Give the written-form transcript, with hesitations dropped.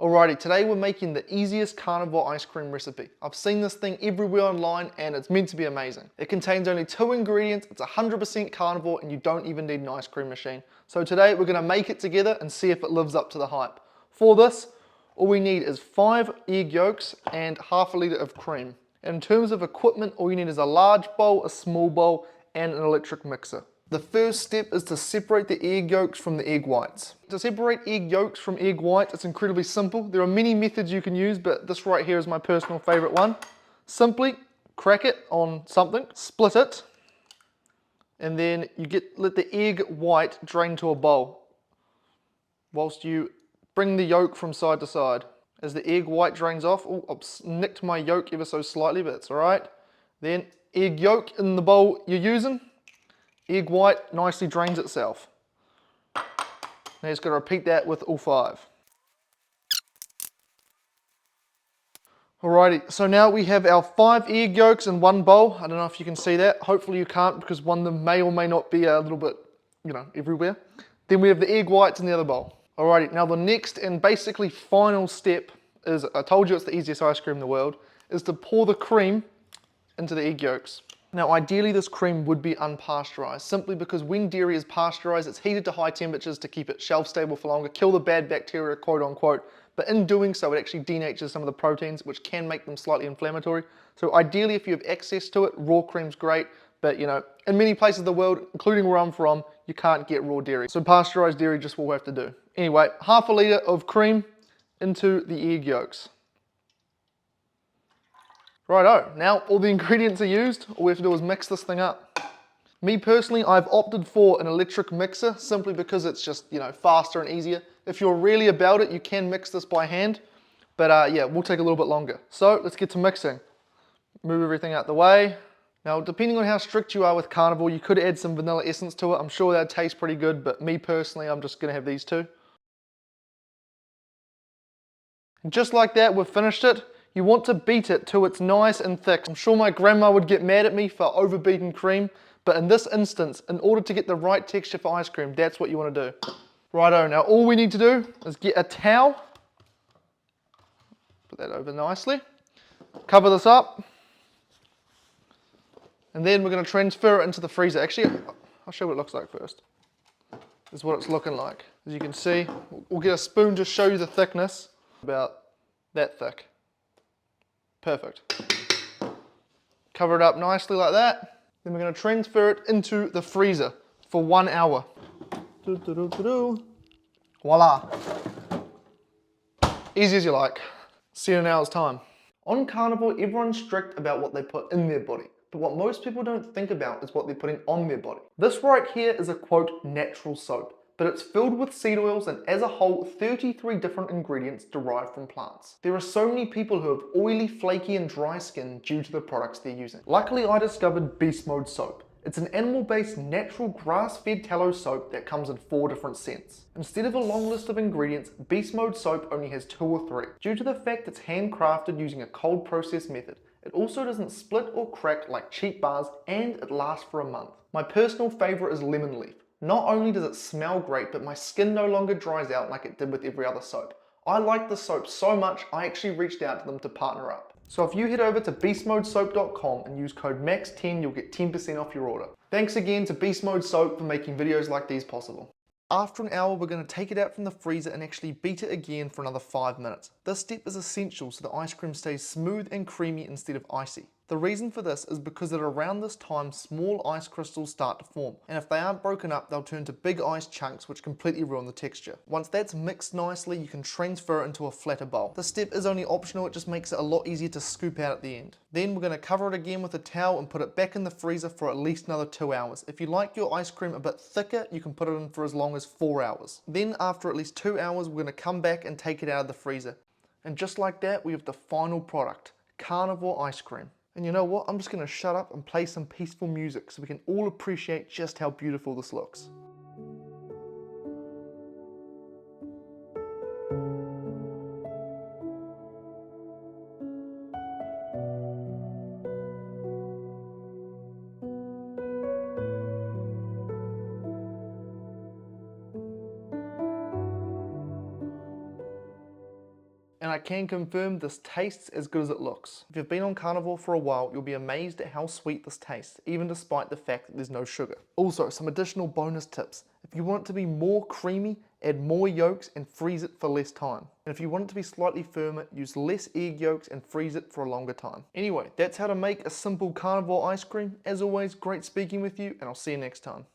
Alrighty, today we're making the easiest carnivore ice cream recipe. I've seen this thing everywhere online and it's meant to be amazing. It contains only 2 ingredients, it's 100% carnivore, and you don't even need an ice cream machine. So today we're going to make it together and see if it lives up to the hype. For this, all we need is 5 egg yolks and half a litre of cream. And in terms of equipment, all you need is a large bowl, a small bowl, and an electric mixer. The first step is to separate the egg yolks from the egg whites. To separate egg yolks from egg whites, it's incredibly simple. There are many methods you can use, but this right here is my personal favorite one. Simply crack it on something, split it, and then you let the egg white drain to a bowl whilst you bring the yolk from side to side. As the egg white drains off, oh, I've nicked my yolk ever so slightly, but it's all right. Then egg yolk in the bowl you're using. Egg white nicely drains itself. Now you just got to repeat that with all 5. Alrighty, so now we have our 5 egg yolks in one bowl. I don't know if you can see that. Hopefully you can't, because one of them may or may not be a little bit, everywhere. Then we have the egg whites in the other bowl. Alrighty, now the next and basically final step is, I told you it's the easiest ice cream in the world, is to pour the cream into the egg yolks. Now ideally this cream would be unpasteurized, simply because when dairy is pasteurized, it's heated to high temperatures to keep it shelf stable for longer, kill the bad bacteria, quote unquote, but in doing so it actually denatures some of the proteins, which can make them slightly inflammatory. So ideally if you have access to it, raw cream's great, but in many places of the world, including where I'm from, you can't get raw dairy. So pasteurized dairy just will have to do. Anyway, half a litre of cream into the egg yolks. Righto, now all the ingredients are used, all we have to do is mix this thing up. Me personally, I've opted for an electric mixer simply because it's just, faster and easier. If you're really about it, you can mix this by hand, but yeah, we'll take a little bit longer. So let's get to mixing. Move everything out the way. Now, depending on how strict you are with carnivore, you could add some vanilla essence to it. I'm sure that'd taste pretty good, but me personally, I'm just gonna have these 2. And just like that, we've finished it. You want to beat it till it's nice and thick. I'm sure my grandma would get mad at me for overbeating cream, but in this instance, in order to get the right texture for ice cream, that's what you want to do. Righto, now all we need to do is get a towel, put that over nicely, cover this up, and then we're going to transfer it into the freezer. Actually, I'll show you what it looks like first. This is what it's looking like. As you can see, we'll get a spoon to show you the thickness, about that thick. Perfect. Cover it up nicely like that. Then we're going to transfer it into the freezer for 1 hour. Voila. Easy as you like. See you in an hour's time. On carnivore, everyone's strict about what they put in their body. But what most people don't think about is what they're putting on their body. This right here is a quote natural soap, but it's filled with seed oils and as a whole 33 different ingredients derived from plants. There are so many people who have oily, flaky and dry skin due to the products they're using. Luckily I discovered Beast Mode soap. It's an animal-based natural grass-fed tallow soap that comes in 4 different scents. Instead of a long list of ingredients, Beast Mode soap only has 2 or 3. Due to the fact it's handcrafted using a cold process method, it also doesn't split or crack like cheap bars, and it lasts for a month. My personal favourite is lemon leaf. Not only does it smell great, but my skin no longer dries out like it did with every other soap. I like the soap so much, I actually reached out to them to partner up. So if you head over to beastmodesoap.com and use code MAX10, you'll get 10% off your order. Thanks again to Beast Mode Soap for making videos like these possible. After an hour, we're going to take it out from the freezer and actually beat it again for another 5 minutes. This step is essential so the ice cream stays smooth and creamy instead of icy. The reason for this is because at around this time, small ice crystals start to form, and if they aren't broken up, they'll turn to big ice chunks which completely ruin the texture. Once that's mixed nicely, you can transfer it into a flatter bowl. This step is only optional, it just makes it a lot easier to scoop out at the end. Then we're going to cover it again with a towel and put it back in the freezer for at least another 2 hours. If you like your ice cream a bit thicker, you can put it in for as long as 4 hours. Then after at least 2 hours, we're going to come back and take it out of the freezer. And just like that, we have the final product, carnivore ice cream. And you know what? I'm just going to shut up and play some peaceful music so we can all appreciate just how beautiful this looks. And I can confirm this tastes as good as it looks. If you've been on Carnivore for a while, you'll be amazed at how sweet this tastes, even despite the fact that there's no sugar. Also, some additional bonus tips. If you want it to be more creamy, add more yolks and freeze it for less time. And if you want it to be slightly firmer, use less egg yolks and freeze it for a longer time. Anyway, that's how to make a simple Carnivore ice cream. As always, great speaking with you, and I'll see you next time.